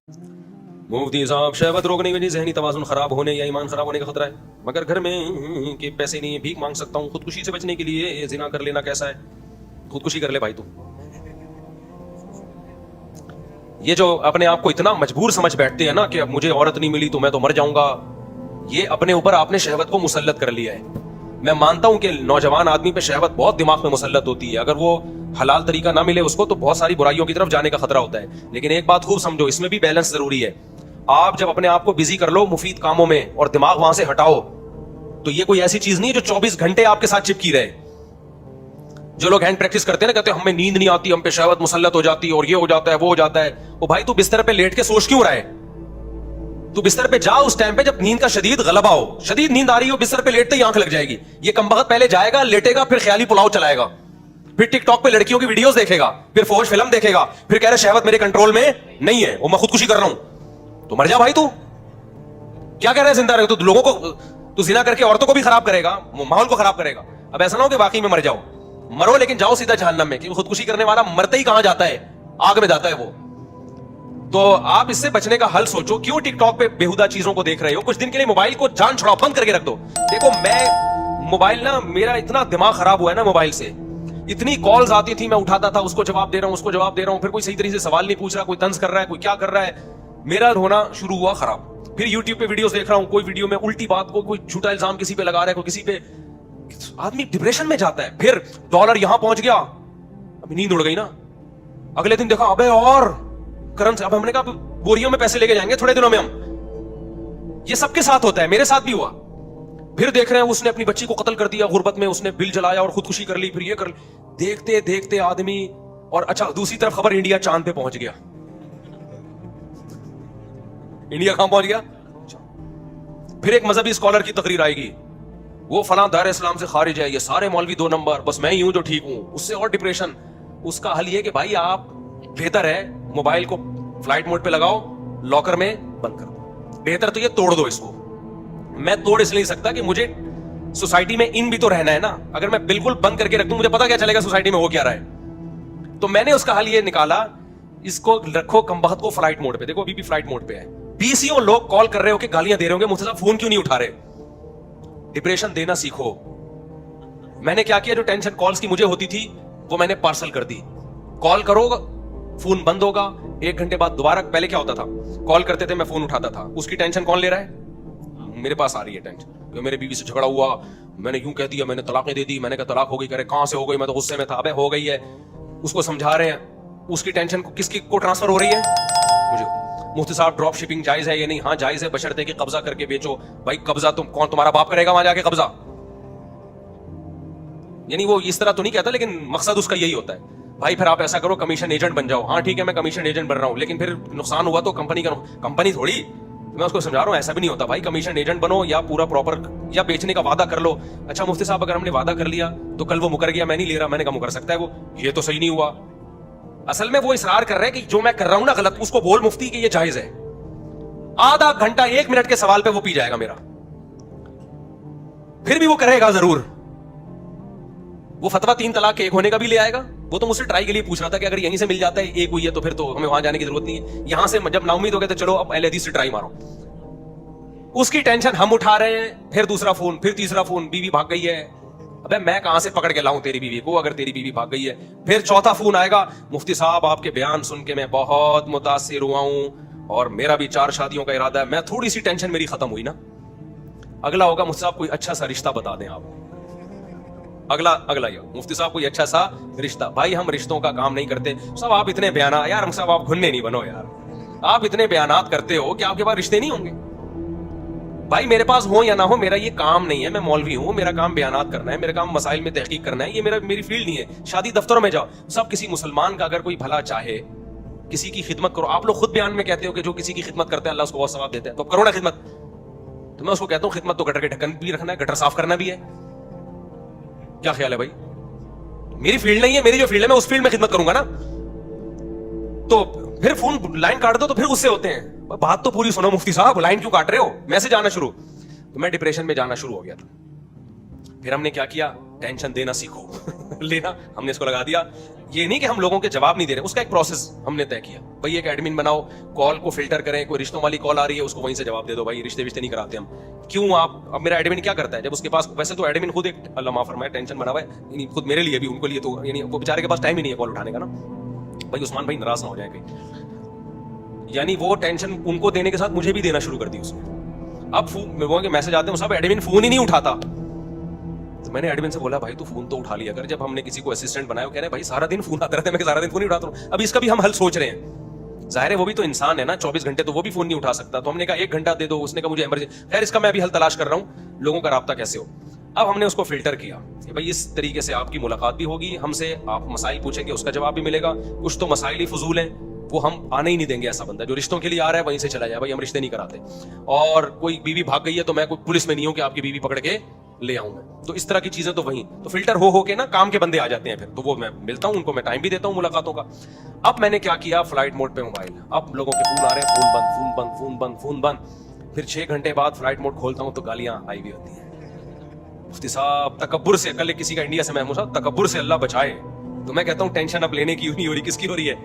मुफ्ती साहब, शहवत रोकने की वजह से जहनी तवाज़ुन खराब होने या ईमान खराब होने का खतरा है, मगर घर में के पैसे नहीं है, भीख मांग सकता हूँ। खुदकुशी से बचने के लिए जिना कर लेना कैसा है? खुदकुशी कर ले भाई तू। ये जो अपने आप को इतना मजबूर समझ बैठते हैं ना कि अब मुझे औरत नहीं मिली तो मैं तो मर जाऊंगा, ये अपने ऊपर आपने शहवत को मुसल्लत कर लिया है। मैं मानता हूं कि नौजवान आदमी पे शहवत बहुत दिमाग में मुसल्लत होती है, अगर वो हलाल तरीका ना मिले उसको तो बहुत सारी बुराइयों की तरफ जाने का खतरा होता है। लेकिन एक बात खूब समझो, इसमें भी बैलेंस जरूरी है। आप जब अपने आप को बिजी कर लो मुफीद कामों में और दिमाग वहां से हटाओ, तो ये कोई ऐसी चीज नहीं है जो 24 घंटे आपके साथ चिपकी रहे। जो लोग हैंड प्रैक्टिस करते हैं ना, कहते हैं हमें नींद नहीं आती, हम पे शहवत मुसल्लत हो जाती है और ये हो जाता है वो हो जाता है। ओ भाई, तू बिस्तर पे लेट के सोच क्यों रहा है? तू बिस्तर पे जा उस टाइम पे जब नींद का शदीद गलबा हो, शदीद नींद आ रही हो, बिस्तर पे लेटते ही आंख लग जाएगी। ये कमबख्त पहले जाएगा, लेटेगा, फिर ख्याली पुलाव चलाएगा, फिर टिकटॉक पे लड़कियों की वीडियोस देखेगा, फिर फौज फिल्म देखेगा, फिर कह रहा शहवत मेरे कंट्रोल में नहीं है, वो मैं खुदकुशी कर रहा हूं। तो मर जा भाई। तू क्या कह रहा है? जिंदा रहे तो लोगों को, तू जिना करके औरतों को भी खराब करेगा, माहौल को खराब करेगा। अब ऐसा ना हो कि वाकई में मर जाओ, मरो लेकिन जाओ सीधा जहन्नम में, क्योंकि खुदकुशी करने वाला मरते ही कहां जाता है? आग में जाता है वो। तो आप इससे बचने का हल सोचो। क्यों टिकटॉक पे बेहुदा चीजों को देख रहे हो? कुछ दिन के लिए मोबाइल को जान छुड़ाओ, बंद करके रख दो। देखो, मैं मोबाइल ना, मेरा इतना दिमाग खराब हुआ है ना मोबाइल से, इतनी कॉल्स आती थी, मैं उठाता था, उसको जवाब दे रहा हूं, उसको जवाब दे रहा हूं, फिर कोई सही तरीके से सवाल नहीं पूछ रहा, कोई तंज कर रहा है, कोई क्या कर रहा है, मेरा होना शुरू हुआ खराब। फिर यूट्यूब पे वीडियोस देख रहा हूं, कोई वीडियो में उल्टी बात को, कोई झूठा इल्जाम किसी पे लगा रहा है, कोई किसी पे, आदमी डिप्रेशन में जाता है। फिर डॉलर यहां पहुंच गया, अभी नींद उड़ गई ना। अगले दिन देखा, अबे और करंट, अब हमने कहा बोरियों में पैसे लेके जाएंगे थोड़े दिनों में हम। ये सबके साथ होता है, मेरे साथ भी हुआ। फिर देख रहे हैं उसने अपनी बच्ची को कत्ल कर दिया गुर्बत में, उसने बिल जलाया और खुदकुशी कर ली, फिर ये कर ली। देखते देखते आदमी, और अच्छा दूसरी तरफ खबर, इंडिया चांद पे पहुंच गया। इंडिया कहां पहुंच गया? फिर एक मजहबी स्कॉलर की तकरीर आएगी, वो फलां दायरे इस्लाम से खारिज है, ये सारे मौलवी 2 नंबर, बस मैं ही हूं जो ठीक हूं। उससे और डिप्रेशन। उसका हल ये कि भाई आप, बेहतर है मोबाइल को फ्लाइट मोड पे लगाओ, लॉकर में बंद कर दो। बेहतर तो ये तोड़ दो इसको। मैं तोड़ इसलिए नहीं सकता कि मुझे सोसाइटी में इन भी तो रहना है ना। अगर मैं बिल्कुल बंद करके रख दूं, मुझे पता क्या चलेगा सोसाइटी में हो क्या रहा है? तो मैंने उसका हल ये निकाला, इसको रखो कमबख्त को फ्लाइट मोड पे। देखो अभी भी फ्लाइट मोड पे है। 20 लोग कॉल कर रहे हो कि गालियां दे रहे होंगे, मुझसे फोन क्यों नहीं उठा रहे? डिप्रेशन देना सीखो। मैंने क्या किया, जो टेंशन कॉल्स की मुझे होती थी वो मैंने पार्सल कर दी। कॉल करोगा, फोन बंद होगा, 1 घंटे बाद दोबारा। पहले क्या होता था, कॉल करते थे, मैं फोन उठाता था, उसकी टेंशन कौन ले रहा है? मेरे पास आ रही है टेंशन कि मेरे बीवी से झगड़ा हुआ, मैंने यूं कह दिया, मैंने तलाकें दे दी, मैंने कहा तलाक हो गई, करे कहां से हो गई, मैं तो गुस्से में था। अबे हो गई है, उसको समझा रहे हैं। उसकी टेंशन को किसकी को ट्रांसफर हो रही है? मुझे। मुफ्ती साहब ड्रॉप शिपिंग जायज है या नहीं? हाँ जायज है, बशर्ते कि कब्जा करके बेचो। भाई कब्जा तुम कौन, तुम्हारा बाप करेगा वहां जाके कब्जा? यानी वो इस तरह तो नहीं कहता, लेकिन मकसद उसका यही होता है। भाई फिर आप ऐसा करो, कमीशन एजेंट बन जाओ। हाँ ठीक है, मैं कमीशन एजेंट बन रहा हूं, लेकिन फिर नुकसान हुआ तो कंपनी का, कंपनी थोड़ी। मैं उसको समझा रहा हूं ऐसा भी नहीं होता भाई, कमीशन एजेंट बनो या पूरा प्रॉपर, या बेचने का वादा कर लो। अच्छा मुफ्ती साहब, अगर हमने वादा कर लिया तो कल वो मुकर गया, मैं नहीं ले रहा, मैंने कहा मुकर सकता है वो, ये तो सही नहीं हुआ। असल में वो इसरार कर रहे हैं कि जो मैं कर रहा हूं ना गलत, उसको बोल मुफ्ती कि ये जायज है। आधा घंटा 1 मिनट के सवाल पे वो पी जाएगा मेरा, फिर भी वो करेगा जरूर। वो फतवा 3 तलाक के 1 होने का भी ले आएगा। वो तो मुझसे ट्राई के लिए पूछ रहा था कि अगर यहीं से मिल जाता है 1 हुई है तो फिर तो हमें वहां जाने की जरूरत नहीं है। यहां से जब नाउमीद हो गए तो चलो अब अहले हदीस से ट्राई मारो। उसकी टेंशन हम उठा रहे हैं, फिर दूसरा फोन, फिर तीसरा फोन, बीवी भाग गई है। अबे मैं कहां से पकड़ के लाऊं तेरी बीवी को, अगर तेरी बीवी भाग गई है? फिर चौथा फोन आएगा, मुफ्ती साहब आपके बयान सुन के मैं बहुत मुतासिर हुआ हूं और मेरा भी 4 शादियों का इरादा है। मैं थोड़ी सी टेंशन मेरी खत्म हुई ना। अगला होगा, मुफ्ती साहब कोई अच्छा सा रिश्ता बता दें आप। अगला ये, मुफ्ती साहब कोई अच्छा सा रिश्ता। भाई हम रिश्तों का काम नहीं करते सब। आप इतने बयाना, यार साहब आप घुन्ने नहीं बनो यार। आप इतने बयानात करते हो कि आपके पास रिश्ते नहीं होंगे। भाई मेरे पास हो या ना हो, मेरा ये काम नहीं है। मैं मौलवी हूं, मेरा काम बयानात करना है, मेरा काम मसाइल में तहकीक करना है। ये मेरी फील्ड नहीं है। शादी दफ्तरों में जाओ, सब किसी मुसलमान का अगर कोई भला चाहे, किसी की खिदमत करो। आप लोग खुद बयान में कहते हो कि जो किसी की खिदमत करते हैं अल्लाह उसको बहुत सवाब देता है, तो करो ना खिदमत। तो मैं उसको कहता हूं खिदमत तो गटर के ढक्कन भी रखना है, गटर साफ करना भी है। क्या ख्याल है भाई? मेरी फील्ड नहीं है, मेरी जो फील्ड है मैं उस फील्ड में खिदमत करूंगा ना। तो फिर फोन लाइन काट दो तो फिर गुस्से होते हैं। बात तो पूरी सुनो मुफ्ती साहब, लाइन क्यों काट रहे हो? मैसेज आना शुरू। तो मैं डिप्रेशन में जाना शुरू हो गया था। फिर हमने क्या किया, टेंशन देना सीखो लेना हमने इसको लगा दिया। ये नहीं कि हम लोगों के जवाब नहीं दे रहे, उसका एक प्रोसेस हमने तय किया। भाई एक एडमिन बनाओ, कॉल को फिल्टर करें, कोई रिश्तों वाली कॉल आ रही है उसको वहीं से जवाब दे दो, भाई रिश्ते विश्ते नहीं कराते हम। क्यों आप, अब मेरा एडमिन क्या करता है जब उसके पास, वैसे तो एडमिन खुद एक अल्लाह माफ फरमाए टेंशन बना हुआ है, यानी खुद मेरे लिए भी उनको लिए तो, यानी वो बेचारे के पास टाइम ही नहीं है कॉल उठाने का ना। भाई उस्मान भाई नाराज ना हो जाए कहीं, यानी वो टेंशन उनको देने के साथ मुझे भी देना शुरू कर दी उसने। अब लोगों के मैसेज आते हैं, सब एडमिन फोन ही नहीं उठाता। तो मैंने एडमिन से बोला भाई तू फोन तो उठा लिया कर, जब हमने किसी को असिस्टेंट बनाया, कह रहे भाई सारा दिन फोन आते रहते हैं, मैं सारा दिन फोन नहीं उठाता हूं। अब इसका भी हम हल सोच रहे हैं, जाहिर है वो भी तो इंसान है ना, 24 घंटे तो वो भी फोन नहीं उठा सकता। तो हमने कहा 1 घंटा दे दो, उसने कहा मुझे इमरजेंसी। खैर इसका मैं अभी हल तलाश कर रहा हूं, लोगों का राब्ता कैसे हो। अब हमने उसको फिल्टर किया कि भाई इस तरीके से आपकी मुलाकात भी होगी हमसे, आप मसाइल पूछेंगे उसका जवाब भी मिलेगा। कुछ तो मसाइल ही फजूल हैं, वो हम आने ही नहीं देंगे। ऐसा बंदा जो रिश्तों के लिए आ रहा है वहीं से चला जाए, भाई हम रिश्ते नहीं कराते। और कोई बीवी भाग गई है तो मैं कोई पुलिस में नहीं हूं कि आपकी बीवी पकड़ के ले आऊं मैं। तो इस तरह की चीजें तो वहीं तो फिल्टर हो के ना काम के बंदे आ जाते हैं, फिर तो वो मैं मिलता हूं उनको, मैं टाइम भी देता हूं मुलाकातों का। अब मैंने क्या किया, फ्लाइट मोड पे मोबाइल, अब लोगों के फोन आ रहे हैं, फोन बंद फोन बंद फोन बंद फोन बंद। फिर 6 घंटे बाद फ्लाइट मोड खोलता हूं तो गालियां आई हुई होती हैं। मुफ्ती साहब तकब्बुर से, कल किसी का इंडिया से महमूद साहब तकब्बुर से अल्लाह बचाए। तो मैं कहता हूं टेंशन अब लेने की नहीं हो रही, किसकी हो रही है?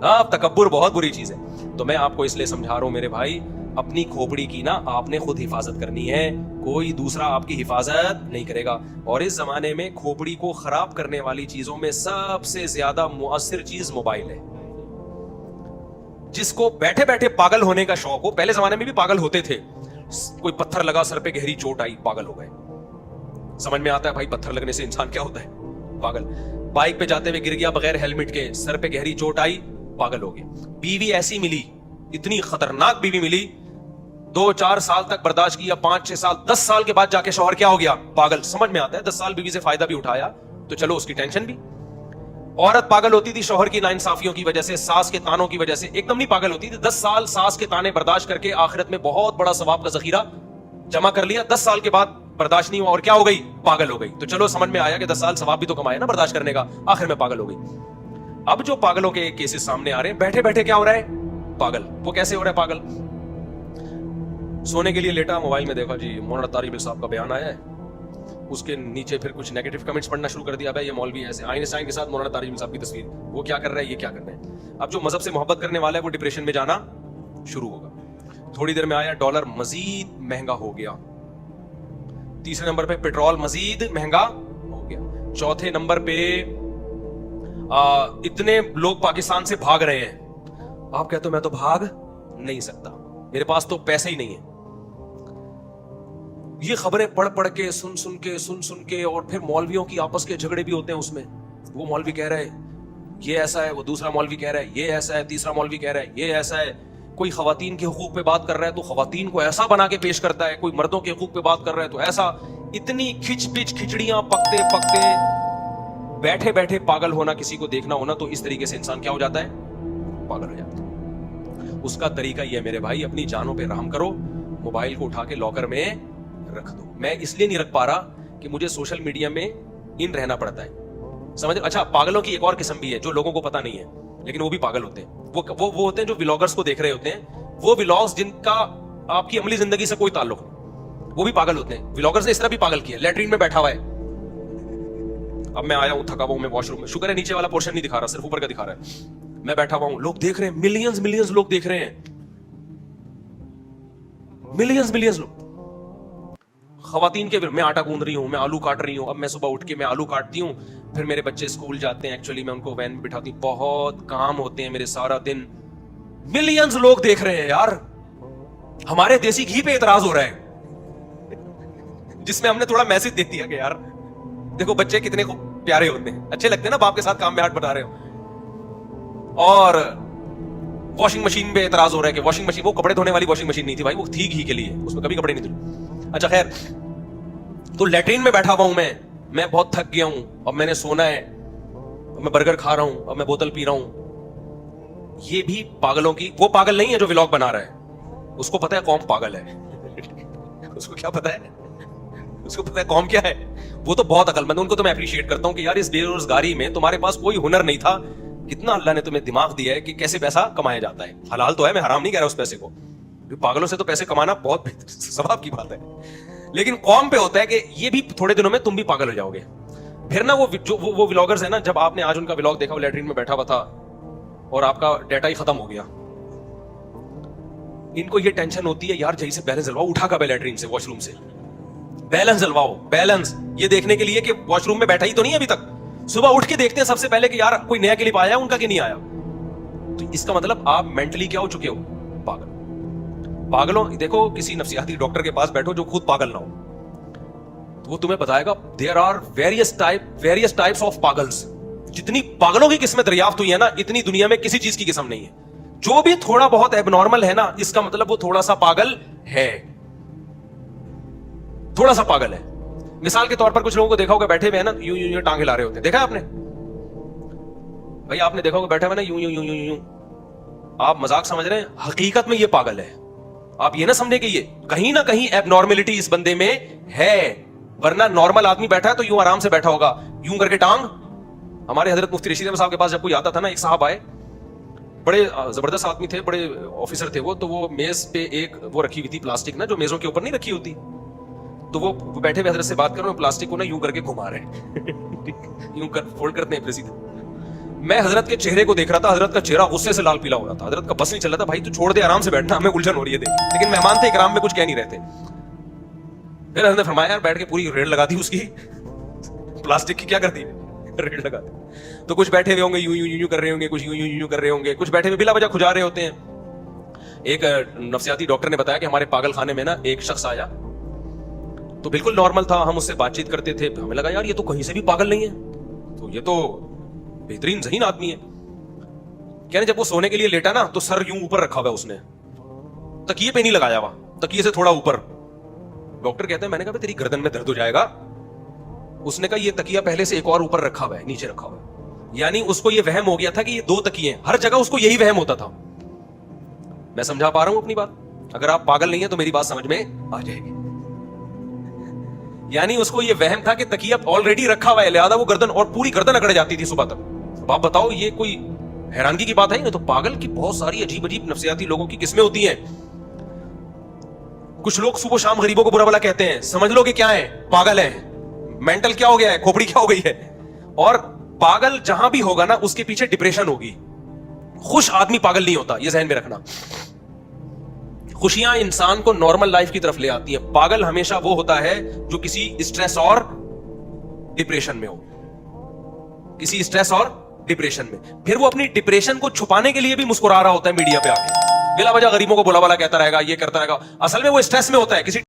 हाँ, तकब्बुर बहुत बुरी चीज है। तो मैं आपको इसलिए समझा रहा हूं मेरे भाई, अपनी खोपड़ी की ना आपने खुद हिफाजत करनी है, कोई दूसरा आपकी हिफाजत नहीं करेगा। और इस जमाने में खोपड़ी को खराब करने वाली चीजों में सबसे ज्यादा मुअस्सिर चीज मोबाइल है। जिसको बैठे बैठे पागल होने का शौक हो, पहले जमाने में भी पागल होते थे, कोई पत्थर लगा सर पे, गहरी चोट आई, पागल हो गए। समझ में आता है भाई पत्थर लगने से इंसान क्या होता है, पागल। बाइक पे जाते हुए गिर गया बगैर हेलमेट के, सर पे गहरी चोट आई, पागल हो गया। बीवी ऐसी मिली, इतनी खतरनाक बीवी मिली, 2-4 साल तक बर्दाश्त किया, 5-6 साल, 10 साल के बाद जाके शौहर क्या हो गया, पागल। समझ में आता है 10 साल बीवी से फायदा भी उठाया तो चलो उसकी टेंशन भी। औरत पागल होती थी शौहर की नाइंसाफियों की वजह से, सास के तानों की वजह से, एकदम नहीं पागल होती थी। 10 साल सास के ताने बर्दाश्त करके आखिरत में बहुत बड़ा सवाब का जखीरा जमा कर लिया। 10 साल के बाद बर्दाश्त नहीं हुआ और क्या हो गई, पागल हो गई। तो चलो समझ में आया कि 10 साल सवाब भी तो कमाया ना बर्दाश्त करने का, आखिर में पागल हो गई। अब जो पागलों के केसेस सामने आ रहे हैं, बैठे बैठे क्या हो रहा है, पागल। वो कैसे हो रहा है पागल? सोने के लिए लेटा, मोबाइल में देखा जी मौलाना तारिक साहब का बयान आया है, उसके नीचे फिर कुछ नेगेटिव कमेंट्स पढ़ना शुरू कर दिया, भाई ये मौलवी ऐसे, आइंस्टाइन के साथ मौलाना तारिक साहब की तस्वीर, वो क्या कर रहा है, ये क्या कर रहे हैं। अब जो मजहब से मोहब्बत करने वाला है वो डिप्रेशन में जाना शुरू होगा। थोड़ी देर में आया डॉलर मजीद महंगा हो गया, तीसरे नंबर पे पेट्रोल मजीद महंगा हो गया, चौथे नंबर पे इतने लोग पाकिस्तान से भाग रहे हैं। आप कहते हो मैं तो भाग नहीं सकता, मेरे पास तो पैसे ही नहीं है। ये खबरें पढ़ पढ़ के, सुन सुन के, और फिर मौलवियों की आपस के झगड़े भी होते हैं उसमें। वो मौलवी कह रहा है ये ऐसा है, वो दूसरा मौलवी कह रहा है ये ऐसा है, तीसरा मौलवी कह रहा है ये ऐसा है। कोई खवातीन के हुकूक पे बात कर रहा है तो खवातीन को ऐसा बना के पेश करता है, कोई मर्दों के हुकूक पे बात कर रहा है तो ऐसा। इतनी खिच पिच खिचड़ियां पकते पकते, बैठे बैठे पागल होना, किसी को देखना होना, तो इस तरीके से इंसान क्या हो जाता है, पागल हो जाता है। उसका तरीका ये है मेरे भाई, अपनी जानों पे रहम करो, मोबाइल को उठा के लॉकर में रख दो। मैं इसलिए नहीं रख पा रहा कि मुझे सोशल मीडिया में इन रहना पड़ता है, समझ। अच्छा, पागलों की एक और किस्म भी है जो लोगों को पता नहीं है, लेकिन वो भी पागल होते हैं। वो होते हैं जो व्लॉगर्स को देख रहे होते हैं, वो व्लॉग्स जिनका आपकी अमली जिंदगी से कोई ताल्लुक नहीं, वो भी पागल होते हैं। व्लॉगर्स ने इस तरह भी पागल किया, लेटरिन में बैठा हुआ है, अब मैं आया हूं, थका हुआ हूं, मैं वॉशरूम में, शुक्र है नीचे वाला पोर्शन नहीं दिखा रहा, सिर्फ ऊपर का दिखा रहा है। मैं बैठा हुआ हूं, लोग देख रहे हैं, मिलियंस लोग देख रहे हैं, मिलियंस लोग। खवातीन के, मैं आटा गूंद रही हूं, मैं आलू काट रही हूं, अब मैं सुबह उठ के मैं आलू काटती हूं, फिर मेरे बच्चे स्कूल जाते हैं, एक्चुअली मैं उनको वैन में बिठाती हूं, बहुत काम होते हैं मेरे सारा दिन। मिलियंस लोग देख रहे हैं यार, हमारे देसी घी पे एतराज हो रहा है, जिसमें हमने थोड़ा मैसेज दे दिया कि यार देखो बच्चे कितने प्यारे होते हैं, अच्छे लगते हैं ना बाप के साथ काम में हाथ बटा रहे हो। और वॉशिंग मशीन पे एतराज हो रहा है कि वॉशिंग मशीन, वो कपड़े धोने वाली वॉशिंग मशीन नहीं थी भाई, वो थी घी के लिए, उसमें कभी कपड़े नहीं धुले। अच्छा खैर, तो लेटरिन में बैठा हुआ हूं मैं बहुत थक गया हूं, अब मैंने सोना है, अब मैं बर्गर खा रहा हूं, अब मैं बोतल पी रहा हूं। ये भी पागलों की, वो पागल नहीं है जो व्लॉग बना रहा है, उसको पता है कौम पागल है उसको क्या पता है, उसको पता है कौम क्या है। वो तो बहुत अकलमंद है, उनको तो मैं अप्रिशिएट करता हूं कि यार इस बेरोजगारी में तुम्हारे पास कोई हुनर नहीं था, कितना अल्लाह ने तुम्हें दिमाग दिया है कि कैसे पैसा कमाया जाता है। हलाल तो है, मैं हराम नहीं कह रहा उस पैसे को, पागलों से तो पैसे कमाना बहुत सवाब की बात है। लेकिन कौम पे होता है कि ये भी थोड़े दिनों में तुम भी पागल हो जाओगे। फिर ना वो व्लॉगर्स है ना, जब आपने आज उनका व्लॉग देखा, वो लैट्रिन में बैठा हुआ था और आपका डाटा ही खत्म हो गया, इनको ये टेंशन होती है यार जैसे बैलेंस जलवाओ, उठा कब लैट्रिन से, वॉशरूम से बैलेंस जलवाओ, बैलेंस ये देखने के लिए कि वॉशरूम में बैठा ही तो नहीं है अभी तक। सुबह उठ के देखते हैं सबसे पहले कि यार कोई नया क्लिप आया है उनका कि नहीं आया। तो इसका मतलब आप मेंटली क्या हो चुके हो, पागल। पागलों, देखो किसी नफ्सियाती डॉक्टर के पास बैठो जो खुद पागल ना हो, तो वो तुम्हें बताएगा there are various types of पागल्स। जितनी पागलों की किस्मत दरियाफ्त हुई है ना, इतनी दुनिया में किसी चीज की किस्म नहीं है। जो भी थोड़ा बहुत एबनॉर्मल है ना, इसका मतलब वो थोड़ा सा पागल है, थोड़ा सा पागल है। मिसाल के तौर पर कुछ लोगों को देखा होगा बैठे हुए हैं ना, यूं यूं यूं टांग हिला रहे होते हैं, देखा है आपने? भाई आपने देखा होगा बैठे हुए ना यूं यूं यूं यूं यूं, आप मजाक समझ रहे हैं, हकीकत में ये पागल है। आप ये ना समझे कि ये कहीं ना कहीं एबनॉर्मेलिटी इस बंदे में है, वरना नॉर्मल आदमी बैठा है तो यूं आराम से बैठा होगा, यूं करके टांग। हमारे हजरत मुफ्ती रशीद अहमद साहब के पास जब कोई आता था ना, एक साहब आए, बड़े जबरदस्त आदमी थे, बड़े ऑफिसर थे वो, तो वो मेज पे एक वो रखी हुई थी प्लास्टिक ना, जो मेजों के ऊपर नहीं रखी होती, तो वो बैठे हुए हजरत से बात कर रहे हैं, प्लास्टिक को ना यूं करके घुमा रहे हैं यूं कर फोल्ड करते हैं सीधे। मैं हजरत के चेहरे को देख रहा था, हजरत का चेहरा गुस्से से लाल पीला हो रहा था, हजरत का बस नहीं चल रहा था, भाई तू छोड़ दे, आराम से बैठना, हमें उलझन हो रही है देख। लेकिन मेहमान थे इकराम में, कुछ कह नहीं रहे थे। फिर हजरत ने फरमाया यार बैठ के पूरी रेड लगा दी उसकी प्लास्टिक की, क्या करती रेड लगा दी। तो कुछ बैठे हुए होंगे यूं यूं यूं कर रहे होंगे, कुछ यूं यूं यूं कर रहे होंगे, कुछ बैठे हुए बिला वजह खुजा रहे होते हैं। एक नफ्सियाती डॉक्टर ने बताया कि हमारे पागल खाने में ना एक शख्स आया, तो बिल्कुल नॉर्मल था, हम उससे बातचीत करते थे, हमें लगा यार ये तो कहीं से भी पागल नहीं है, तो ये तो बेहतरीन ज़हीन आदमी है। कहने जब वो सोने के लिए लेटा ना, तो सर यूं ऊपर रखा हुआ उसने, तकिए पे नहीं लगाया हुआ, तकिए से थोड़ा ऊपर। डॉक्टर कहते हैं, मैंने कहा तेरी गर्दन में दर्द हो जाएगा। उसने कहा ये तकिया पहले से एक और ऊपर रखा हुआ है, नीचे रखा हुआ है। यानी उसको ये वहम हो गया था कि ये दो तकिए, हर जगह उसको यही वहम होता था। मैं समझा पा रहा हूं अपनी बात? अगर आप पागल नहीं है तो मेरी बात समझ में आ जाएगी। यानी उसको ये वहम था कि तकिया ऑलरेडी रखा हुआ है, लिहाजा वो गर्दन, और पूरी गर्दन अकड़ जाती थी सुबह तक। आप बताओ ये कोई हैरानगी की बात है ना? तो पागल की बहुत सारी अजीब अजीब नफ्सियाती लोगों की किस्में होती हैं। कुछ लोग सुबह शाम गरीबों को बुरा भला कहते हैं, समझ लो कि क्या है, पागल है, मेंटल क्या हो गया है, खोपड़ी क्या हो गई है। और पागल जहां भी होगा ना, उसके पीछे डिप्रेशन होगी। खुश आदमी पागल नहीं होता, यह ज़हन में रखना। खुशियां इंसान को नॉर्मल लाइफ की तरफ ले आती है। पागल हमेशा वो होता है जो किसी स्ट्रेस और डिप्रेशन में हो, किसी स्ट्रेस और डिप्रेशन में। फिर वो अपनी डिप्रेशन को छुपाने के लिए भी मुस्कुरा रहा होता है मीडिया पे आके, बिला वजह गरीबों को बुला भला कहता रहेगा, ये करता रहेगा। असल में वो स्ट्रेस में होता है, किसी